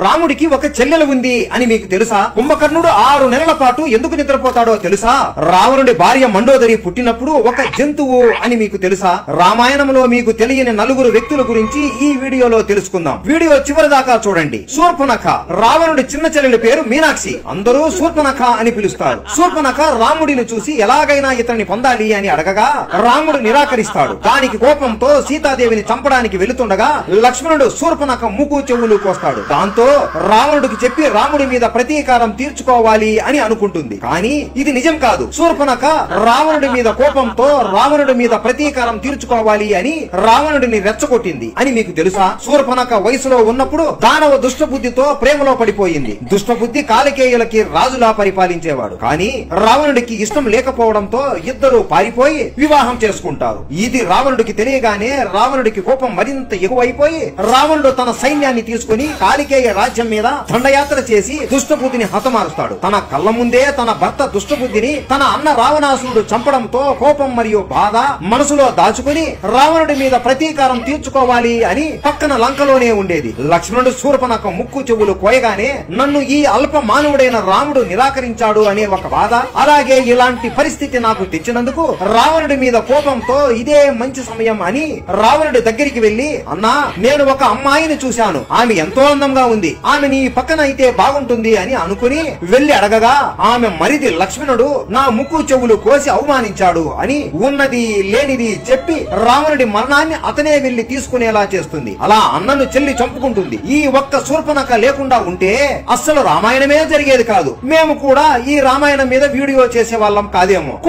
రాముడికి ఒక చెల్లెలు ఉంది అని మీకు తెలుసా? కుంభకర్ణుడు 6 నెలల పాటు ఎందుకు నిద్రపోతాడో తెలుసా? రావణుడి భార్య మండోదరి పుట్టినప్పుడు ఒక జంతువు అని మీకు తెలుసా? రామాయణంలో మీకు తెలియని 4 వ్యక్తుల గురించి ఈ వీడియోలో తెలుసుకుందాం. వీడియో చివరి దాకా చూడండి. శూర్పణఖ, రావణుడి చిన్న చెల్లెలి పేరు మీనాక్షి. అందరూ శూర్పణఖ అని పిలుస్తారు. శూర్పణఖ రాముడిని చూసి ఎలాగైనా ఇతన్ని పొందాలి అని అడగగా రాముడు నిరాకరిస్తాడు. దానికి కోపంతో సీతాదేవిని చంపడానికి వెళుతుండగా లక్ష్మణుడు శూర్పణఖ ముక్కు చెవులు కోస్తాడు. దాంతో రావణుడికి చెప్పి రాముడి మీద ప్రతీకారం తీర్చుకోవాలి అని అనుకుంటుంది. కానీ ఇది నిజం కాదు. శూర్పణఖ రావణుడి మీద కోపంతో రావణుడి మీద ప్రతీకారం తీర్చుకోవాలి అని రావణుడిని రెచ్చగొట్టింది అని మీకు తెలుసా? శూర్పణఖ వయసులో ఉన్నప్పుడు దానవ దుష్టబుద్ధితో ప్రేమలో పడిపోయింది. దుష్టబుద్ధి కాలికేయులకి రాజులా పరిపాలించేవాడు. కానీ రావణుడికి ఇష్టం లేకపోవడంతో ఇద్దరు పారిపోయి వివాహం చేసుకుంటారు. ఇది రావణుడికి తెలియగానే రావణుడికి కోపం మరింత ఎక్కువైపోయి రావణుడు తన సైన్యాన్ని తీసుకుని కాలికేయ రాజ్యం మీద దండయాత్ర చేసి దుష్టబుద్ధిని హతమారుస్తాడు. తన కళ్ళ ముందే తన భర్త దుష్టబుద్ధిని తన అన్న రావణాసురుడు చంపడంతో కోపం మరియు బాధ మనసులో దాచుకుని రావణుడి మీద ప్రతీకారం తీర్చుకోవాలి అని పక్కన లంకలోనే ఉండేది. లక్ష్మణుడు శూర్పణఖ ముక్కు చెవులు కోయగానే నన్ను ఈ అల్ప మానవుడైన రాముడు నిరాకరించాడు అనే ఒక బాధ, అలాగే ఇలాంటి పరిస్థితి నాకు తెచ్చినందుకు రావణుడి మీద కోపంతో ఇదే మంచి సమయం అని రావణుడి దగ్గరికి వెళ్లి, అన్నా నేను ఒక అమ్మాయిని చూశాను, ఆమె ఎంతో అందంగా ఉంది, ఆమె నీ పక్కన అయితే బాగుంటుంది అని అనుకుని వెళ్లి అడగగా ఆమె మరిది లక్ష్మణుడు నా ముక్కు చెవులు కోసి అవమానించాడు అని ఉన్నది లేనిది చెప్పి రావణుడి మరణాన్ని అతనే వెళ్లి తీసుకునేలా చేస్తుంది. అలా అన్నను చెల్లి చంపుకుంటుంది. ఈ ఒక్క శూర్పణఖ లేకుండా ఉంటే అస్సలు రామాయణమే జరిగేది కాదు. మేము కూడా ఈ రామాయణం మీద వీడియో చేసే వాళ్ళం కాదేమో.